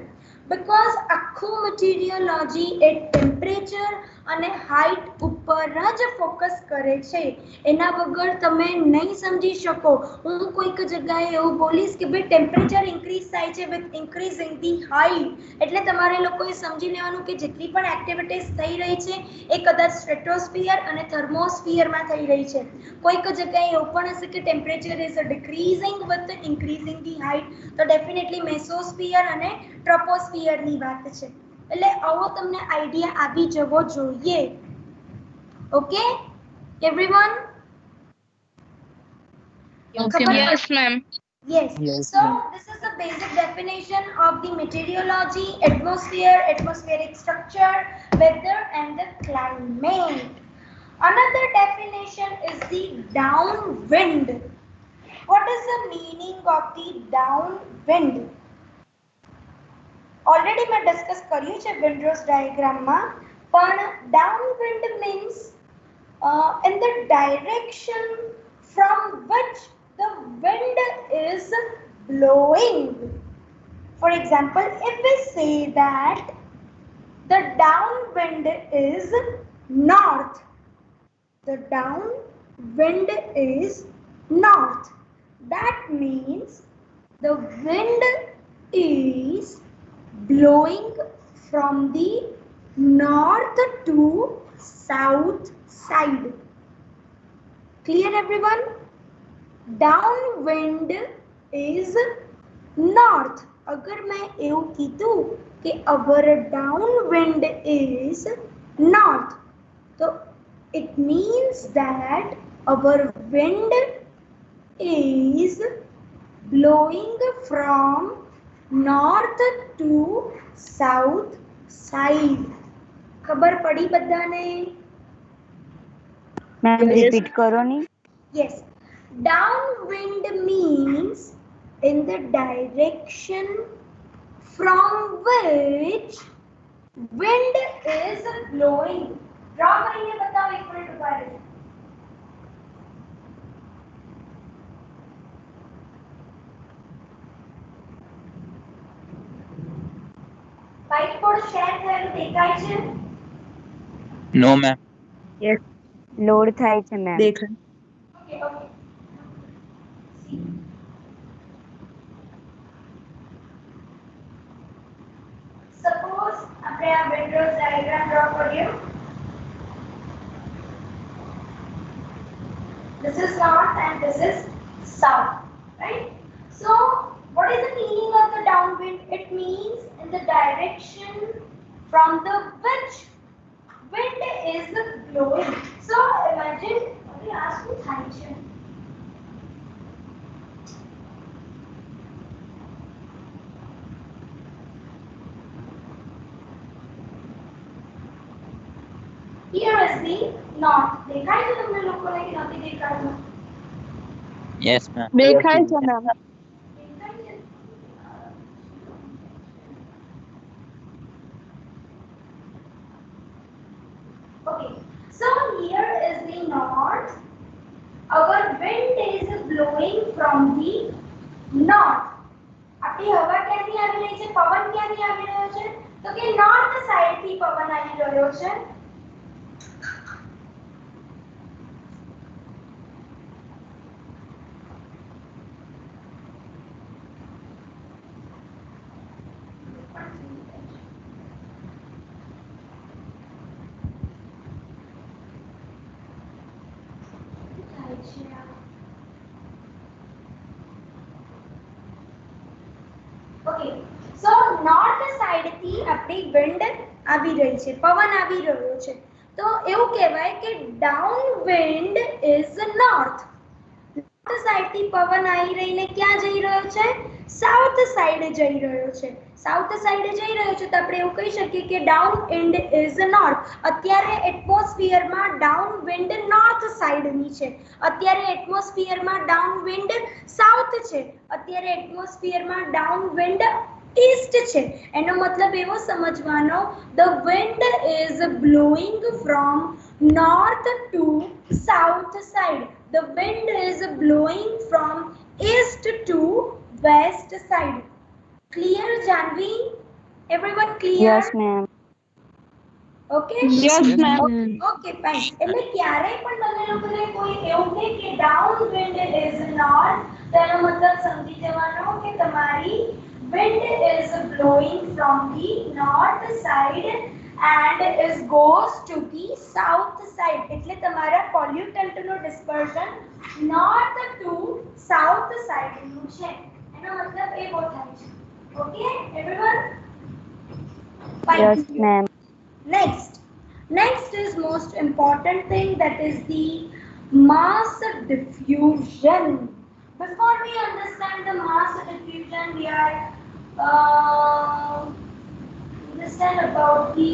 because આખું meteorology એ temperature અને height ઉપર જ focus કરે છે. એના વગર તમે નહીં સમજી શકો. હું કોઈક જગ્યાએ એવું બોલીશ કે ભાઈ ટેમ્પરેચર ઇન્ક્રીઝ થાય છે વિથ ઇન્ક્રીઝિંગ ધી હાઇટ, એટલે તમારે લોકોએ સમજી લેવાનું કે જેટલી પણ એક્ટિવિટીઝ થઈ રહી છે એ કદાચ સ્ટ્રેટોસ્ફિયર અને થર્મોસ્ફિયરમાં થઈ રહી છે. કોઈક જગ્યાએ એવું પણ હશે કે temperature is decreasing with increasing the height, તો ડેફિનેટલી મેસોસ્ફિયર અને ટ્રોપોસ્ફિયરની વાત છે. એટલે આવો તમને આઈડિયા આવી જવો જોઈએ. Okay everyone? ખબર Yes, ma'am. Yes. Yes, So ma'am. this is the basic definition of the meteorology, atmosphere, atmospheric structure, weather and the climate. Another definition is the downwind. What is the meaning of the downwind? Already मैं discuss કર્યું છે Windrose diagram માં, પણ downwind means in the direction from which the wind is blowing. For example, if we say that the downwind is north, the downwind is north, that means the wind is blowing from the north to south side. Clear everyone? Downwind is north. अगर मैं એવું કીધું કે our downwind is north, so it means that our wind is blowing from north to south side. ખબર પડી બધાને? Ma'am repeat કરો ની. Yes. Downwind means in the direction from which wind is blowing. Draw કરીને બતાવો, એક minute ઉભા રહેજો. વ્હાઇટ બોર્ડ શેર થયેલું દેખાય છે? No, ma'am. યસ લોડ થાય છે મેમ. દેખાય. Okay, okay. See. Suppose આપણે આ Windrose diagram draw કરીએ. This is north and this is south, right? So, what is the meaning of the downwind? It means in the direction from the which wind is blowing. So, imagine, okay, ask me થાય. Here is the north. દેખાય છે તમને લોકોને કે નથી દેખાતું? Yes, ma'am. દેખાય છે ma'am. દેખાય છે? Okay. So here is the north. Our wind is blowing from the north. આપણી હવા ક્યાંથી આવી રહી છે? પવન ક્યાંથી આવી રહ્યો છે? તો કે નોર્થ સાઈડ થી પવન આવી રહ્યો છે. Okay. So north side થી આપણી wind આવી રહી છે, પવન આવી રહ્યો છે. તો એવું કહેવાય કે downwind is north. north side થી પવન આવી રહીને ક્યાં જઈ રહ્યો રહ્યો છે? સાઉથ સાઈડે જઈ રહ્યો છે. સાઉથ સાઈડે જઈ રહ્યો છે તો આપણે એવું કહી શકીએ કે ડાઉન વિન્ડ ઇઝ નોર્થ. અત્યારે એટમોસ્ફિયરમાં ડાઉન વિન્ડ નોર્થ સાઈડની છે. અત્યારે એટમોસ્ફિયરમાં ડાઉન વિન્ડ સાઉથ છે. અત્યારે એટમોસ્ફિયરમાં ડાઉન વિન્ડ ઈસ્ટ છે. એનો મતલબ એવો સમજવાનો, the wind is blowing from north to south side. The wind is blowing from east to west side. Clear, Janvi? Everyone clear? Yes, ma'am. Okay? Yes, ma'am. Okay, fine. એટલે ક્યારેય પણ તમે લોકોને કોઈ એવું કહે કે ડાઉન વિન્ડ ઇઝ નોર્થ, તેનો મતલબ સમજી જવાનો કે તમારી wind is blowing from the north side and is goes to the south side. એટલે તમારા પોલ્યુટન્ટ નો ડિસ્પર્ઝન north to south side નું છે. એનો મતલબ એવો થાય છે. Okay, everyone? Fine. Yes, ma'am. Next is most important thing, that is the mass diffusion. Before we understand the mass diffusion, we are understand about the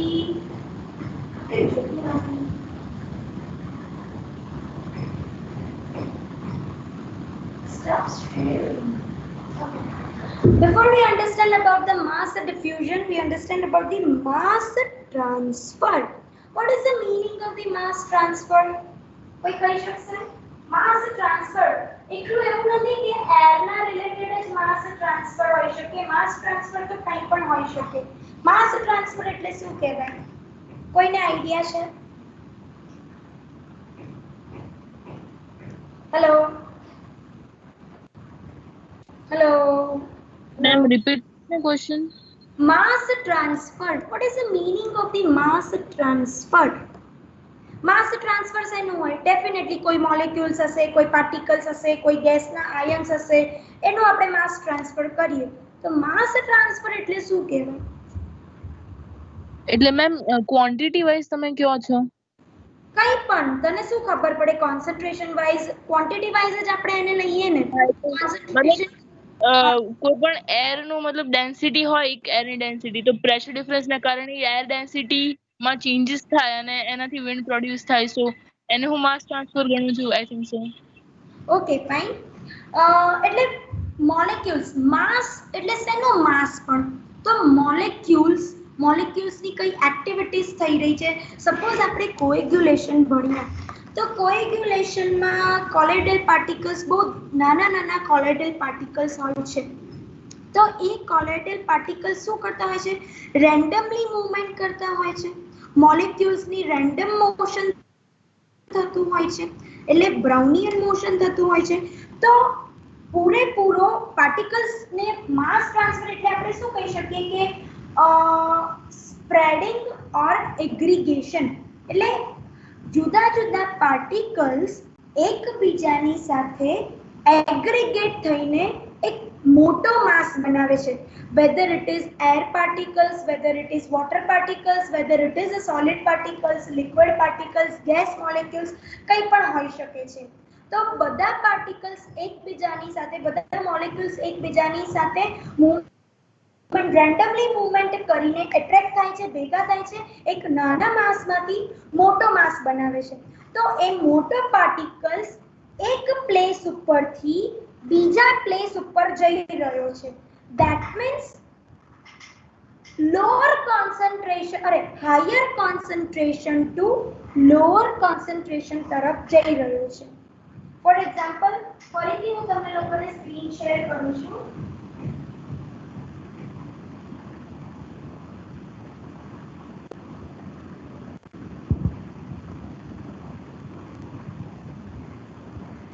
Before we understand about the mass diffusion, we understand about the mass transfer. What is the meaning of the mass transfer? કોઈ કહી શકશે? Mass transfer એટલું એવું નથી કે એરના related જ માસ transfer હોઈ શકે. માસ ટ્રાન્સફર તો કંઈ પણ હોઈ શકે. માસ ટ્રાન્સફર એટલે શું કહેવાય? કોઈને આઈડિયા છે? Hello hello Ma'am, repeat the question. Mass transfer. What is the meaning of the mass transfer? Mass transfer શેનું હોય? ડેફિનેટલી કોઈ મોલેક્યુલ્સ હશે, કોઈ પાર્ટિકલ્સ હશે, કોઈ ગેસના આયન્સ હશે, એનું આપણે માસ ટ્રાન્સફર કરીએ. તો માસ ટ્રાન્સફર એટલે શું કહેવાય? એટલે મેમ ક્વોન્ટિટી વાઇઝ તમે કહો છો? કંઈ પણ તને શું ખબર પડે? કોન્સન્ટ્રેશન વાઇઝ, ક્વોન્ટિટી વાઇઝ જ આપણે એને લઈએ ને. કોન્સન્ટ્રેશન કોઈ પણ એર નું મતલબ ડેન્સિટી હોય, એરની ડેન્સિટી, તો પ્રેશર ડિફરન્સ ના કારણે એર ડેન્સિટી માં ચેન્જીસ થાય અને એનાથી વિન્ડ પ્રોડ્યુસ થાય. સો એને હું માસ ટ્રાન્સફર ગણું છું, I think so. Okay, fine. એટલે મોલેક્યુલ્સ, માસ એટલે શેનો માસ? પણ તો મોલેક્યુલ્સની કઈ એક્ટિવિટીઝ થઈ રહી છે. સપોઝ આપણે કોએગ્યુલેશન ભણ્યા, તો કોએગ્યુલેશનમાં કોલોઇડલ પાર્ટિકલ્સ, બહુ નાના કોલોઇડલ પાર્ટિકલ્સ હોય છે. તો એ કોલોઇડલ પાર્ટિકલ્સ શું કરતા હોય છે? રેન્ડમલી મૂવમેન્ટ કરતા હોય છે. મોલેક્યુલ્સની રેન્ડમ મોશન થતું હોય છે, એટલે બ્રાઉનિયન મોશન થતું હોય છે. તો પૂરેપૂરો પાર્ટિકલ્સને માસ ટ્રાન્સફર એટલે આપણે શું કહી શકીએ કે સ્પ્રેડિંગ ઓર એગ્રીગેશન. એટલે જુદા જુદા પાર્ટિકલ્સ એકબીજાની સાથે એગ્રીગેટ થઈને એક મોટો માસ બનાવે છે. whether it is air particles, whether it is water particles, whether it is a solid particles, liquid particles, gas molecules, કંઈ પણ હોઈ શકે છે. તો બધા પાર્ટિકલ્સ એકબીજાની સાથે, બધા મોલેક્યુલ્સ એકબીજાની સાથે રેન્ડમલી મૂવમેન્ટ કરીને એટ્રેક્ટ થાય છે, ભેગા થાય છે, એક નાના માસમાંથી મોટો માસ બનાવે છે. તો એ મોટો પાર્ટિકલ્સ એક પ્લેસ ઉપરથી બીજા પ્લેસ ઉપર જઈ રહ્યો છે. That means lower concentration, higher concentration to lower concentration તરફ જઈ રહ્યો છે. For example, ફરીથી હું તમને લોકોને સ્ક્રીન શેર કરું છું.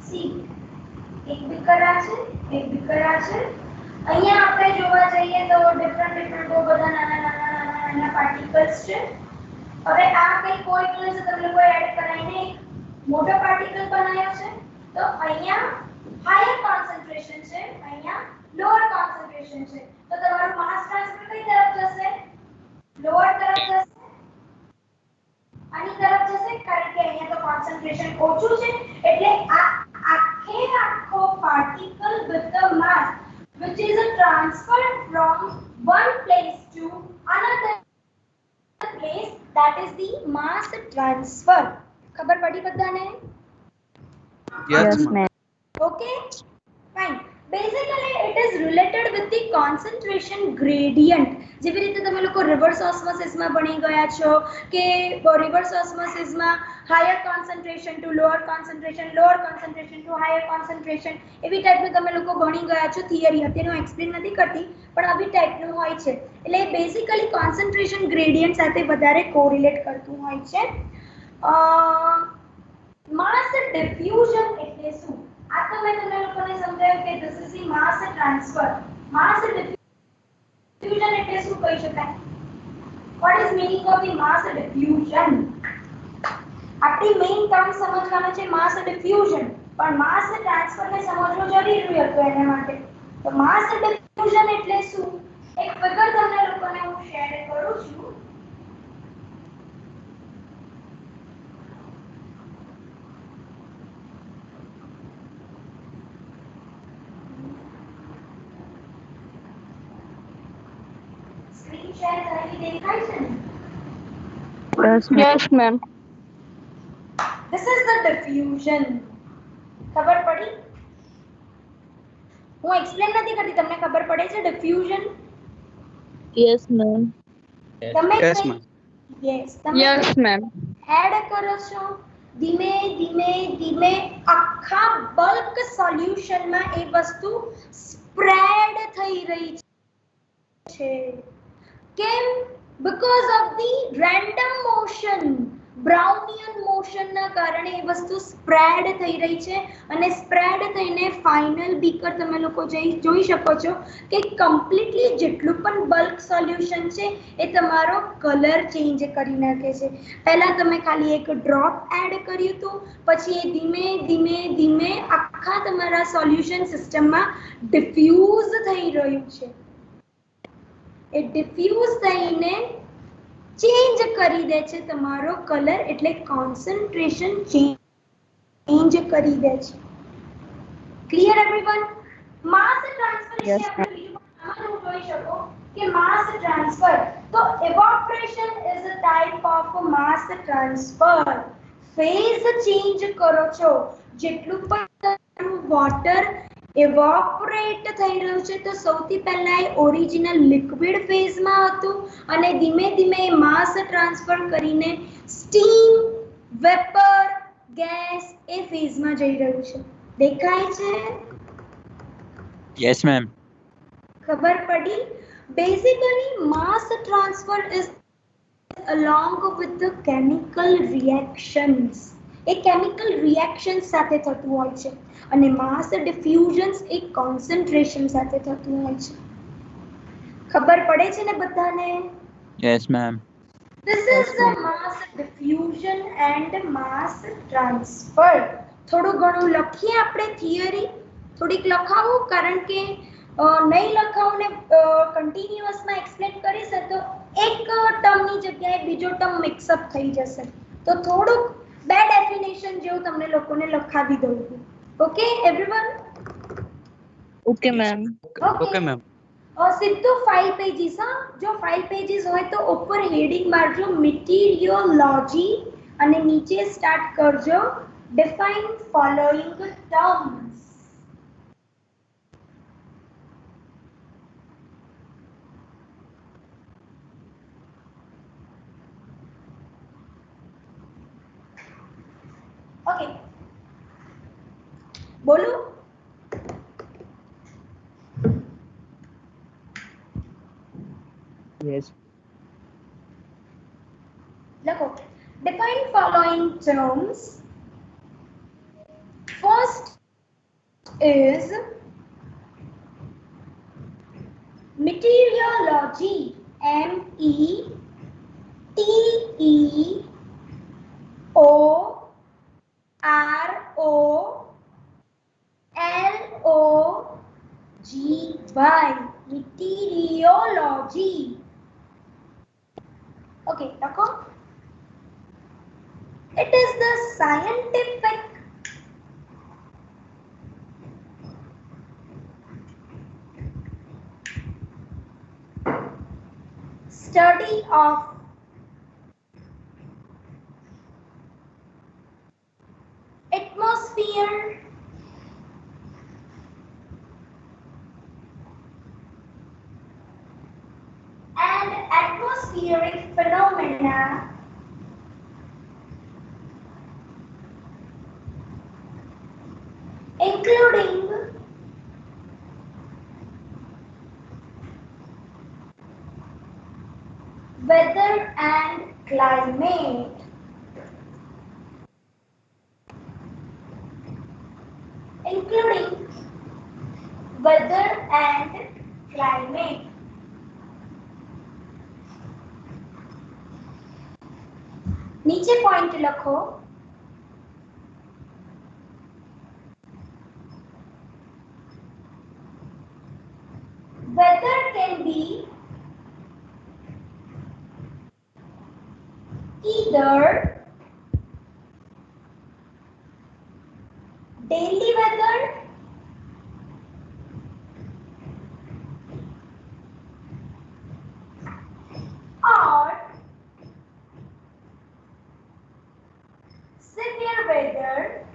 See, એક બીકર આ છે, એક બીકર આ છે. અહીંયા આપણે જોવા જઈએ તો ડિફરન્ટ બહુ બધા નાના પાર્ટિકલ્સ છે. હવે આ કંઈ કોએગ્યુલેશન તમે લોકોએ એડ કરાવીને એક મોટો પાર્ટિકલ બનાવ્યો છે. તો અહીંયા હાયર કોન્સન્ટ્રેશન છે, અહીંયા લોઅર કોન્સન્ટ્રેશન છે. તો તમારું માસ ટ્રાન્સફર કઈ તરફ જશે? લોઅર તરફ જશે, આની તરફ જશે, કારણ કે અહીંયા તો કોન્સન્ટ્રેશન ઓછું છે. એટલે આ આખો particle with the mass which is a transfer from one place to another place, that is the mass transfer. ખબર પડી બધાને? Yes Yes, ma'am. ma'am. Okay, fine. Basically, it is related with the concentration gradient. જેવી રીતે તમે લોકો reverse ઓસ્મોસિસમાં ભણી ગયા છો કે રિવર્સ ઓસ્મોસિસમાં higher concentration to lower concentration to higher concentration, એવી ટાઈપનું તમે લોકો ભણી ગયા છો થિયરી. અત્યારે હું એક્સપ્લેન નથી કરતી, પણ આવી ટાઈપનું હોય છે. એટલે બેઝિકલી કોન્સન્ટ્રેશન ગ્રેડિયન્ટ સાથે વધારે કોરિલેટ કરતું હોય છે. માસ ડિફ્યુઝન એટલે શું? આ તો મેં તમને લોકોને સમજાવ્યું કે this is the mass transfer. Mass diffusion એટલે શું કહી શકાય? What is meaning of the mass diffusion? આપણી મેઇન ટર્મ સમજવાનો છે માસ ડિફ્યુઝન, પણ માસ ટ્રાન્સફર ને સમજવું જરૂરી હતું એના માટે. તો માસ ડિફ્યુઝન એટલે શું? એક ફિગર તમને લોકોને હું શેર કરું છું. સ્ક્રીન શેર કરેલી દેખાય છે ને? Yes, ma'am. Yes ma'am. This is the diffusion. ખબર પડી? હું એક્સપ્લેન નથી કરતી, તમને ખબર પડે છે diffusion? Yes ma'am. તમે યસ મેમ. યસ, તમે યસ મેમ. એડ કરો છો ધીમે ધીમે ધીમે આખા બલ્ક સોલ્યુશનમાં એ વસ્તુ સ્પ્રેડ થઈ રહી છે. કેમ? because of the random motion, બ્રાઉનિયન મોશનના કારણે એ વસ્તુ સ્પ્રેડ થઈ રહી છે અને સ્પ્રેડ થઈને ફાઇનલ બીકર તમે લોકો જોઈ શકો છો કે કમ્પ્લીટલી જેટલું પણ બલ્ક સોલ્યુશન છે એ તમારો કલર ચેન્જ કરી નાખે છે. પહેલા તમે ખાલી એક ડ્રોપ એડ કર્યું હતું, પછી એ ધીમે ધીમે ધીમે આખા તમારા સોલ્યુશન સિસ્ટમમાં ડિફ્યુઝ થઈ રહ્યું છે. એ ડિફ્યુઝ થઈને ચેન્જ કરી દે છે તમારો કલર, એટલે કોન્સન્ટ્રેશન ચેન્જ કરી દે છે. Clear everyone? Mass transfer Yes, વિશે આપણે બીજું આમાં જોઈ શકો કે માસ ટ્રાન્સફર તો evaporation is a type of mass transfer. Phase change કરો છો, જેટલું પણ વોટર evaporate થઈ રહ્યું છે તો સૌથી પહેલા એ ઓરિજિનલ લિક્વિડ ફેઝમાં હતું અને ધીમે ધીમે માસ ટ્રાન્સફર કરીને સ્ટીમ, વેપર, ગેસ એ ફેઝમાં જઈ રહ્યું છે. દેખાય છે? Yes, ma'am. ખબર પડી? Basically mass transfer is along with the chemical reactions. A chemical reaction સાથે થતું હોય છે અને માસ ડિફ્યુઝન્સ એ કોન્સન્ટ્રેશન સાથે થતું હોય છે. ખબર પડે છે ને બધાને? Yes, ma'am. This is the mass diffusion and mass transfer. થોડું ઘણું લખીએ આપણે થિયરી, થોડીક લખાવું, કારણ કે નહીં લખાવું ને કન્ટિન્યુઅસમાં એક્સપ્લેન કરીશ તો એક ટર્મની જગ્યાએ બીજો ટર્મ મિક્સઅપ થઈ જશે. તો થોડુંક બે ડેફિનેશન જેવું તમને લોકોને લખાવી દઉં છું. Okay everyone? Okay ma'am. Okay ma'am. સીધું 5 પેજીસ. હા, જો 5 પેજીસ હોય તો ઉપર હેડિંગ મારજો મેટીરિયોલોજી અને નીચે સ્ટાર્ટ કરજો ડિફાઇન ફોલોઈંગ ટર્મ્સ. ઓકે, બોલું? Yes. લખો define following terms. First is meteorology, meteorology, meteorology. Okay, લખો. It is the scientific study of atmosphere and atmospheric phenomena including weather and climate. Including weather and climate. नीचे point लिखो. Weather can be either daily weather, or severe weather.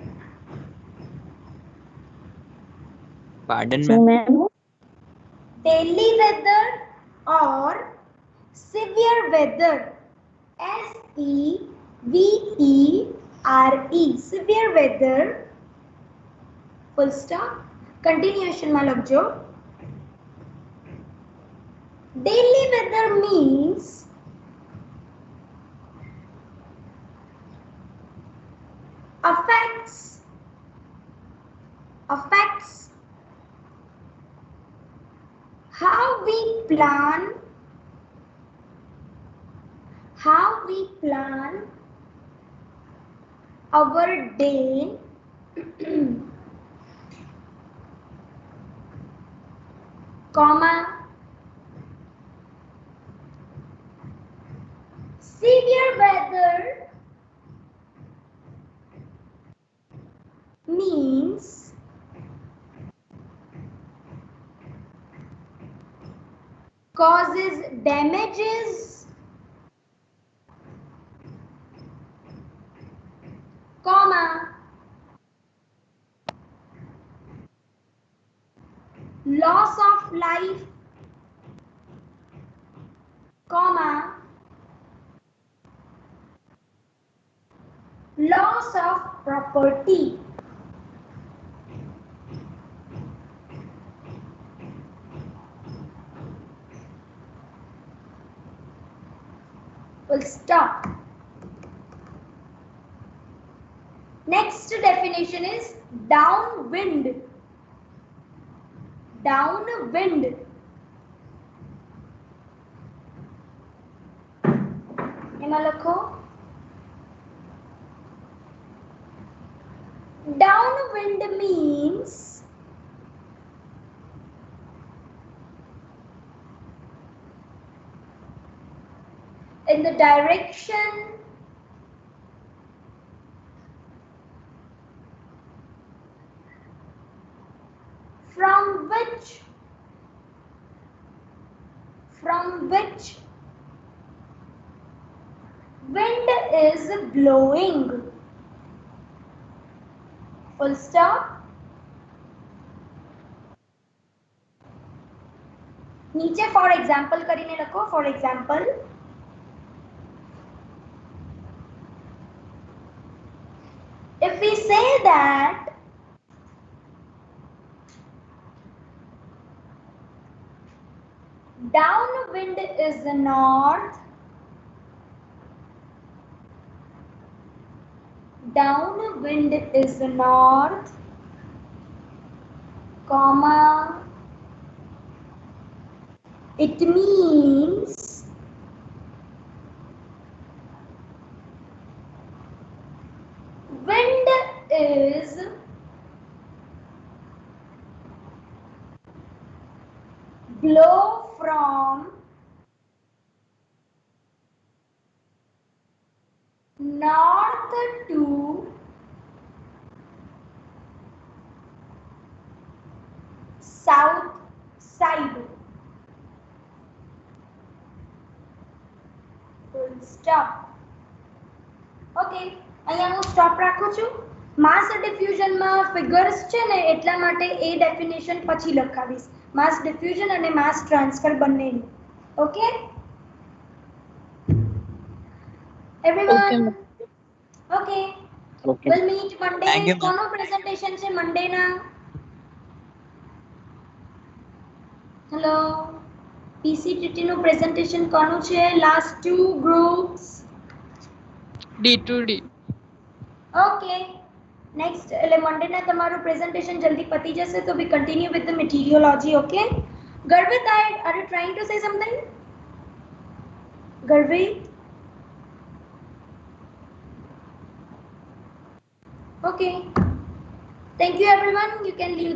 Pardon, So, ma'am. ma'am. Daily weather or severe weather. SEVERE. Severe weather. Full stop. Continuation में लग जाओ. Daily weather means affects how we plan our day comma severe weather means causes damages, comma loss of life, comma loss of property. Full stop. Next definition is downwind. Downwind. એમાં લખો. Downwind means in the direction from which wind is blowing. Full stop. नीचे for example કરીને લખો. For example, if we say that downwind is the north, downwind is the north, comma it means wind is blow from north to south side. stop. Okay, અહીંયા હું stop રાખું છું. માસ diffusion માં figures છે ને એટલા માટે એ ડેફિનેશન પછી લખાવીશ. માસ ડિફ્યુઝન અને માસ ટ્રાન્સફર બંનેનું. Okay everyone. Okay we'll meet Monday. Thank you, ma'am. કોનો પ્રેઝન્ટેશન છે મંડે ના? હેલો, પીસીટીટી નું પ્રેઝન્ટેશન કોનું છે? Last 2 groups. D2D. Okay next એટલે મંડે ના તમારું પ્રેઝન્ટેશન જલ્દી પતી જશે તો we continue with the meteorology. Okay Garvit, are you trying to say something? Garvit? Okay. Thank you everyone. You can leave the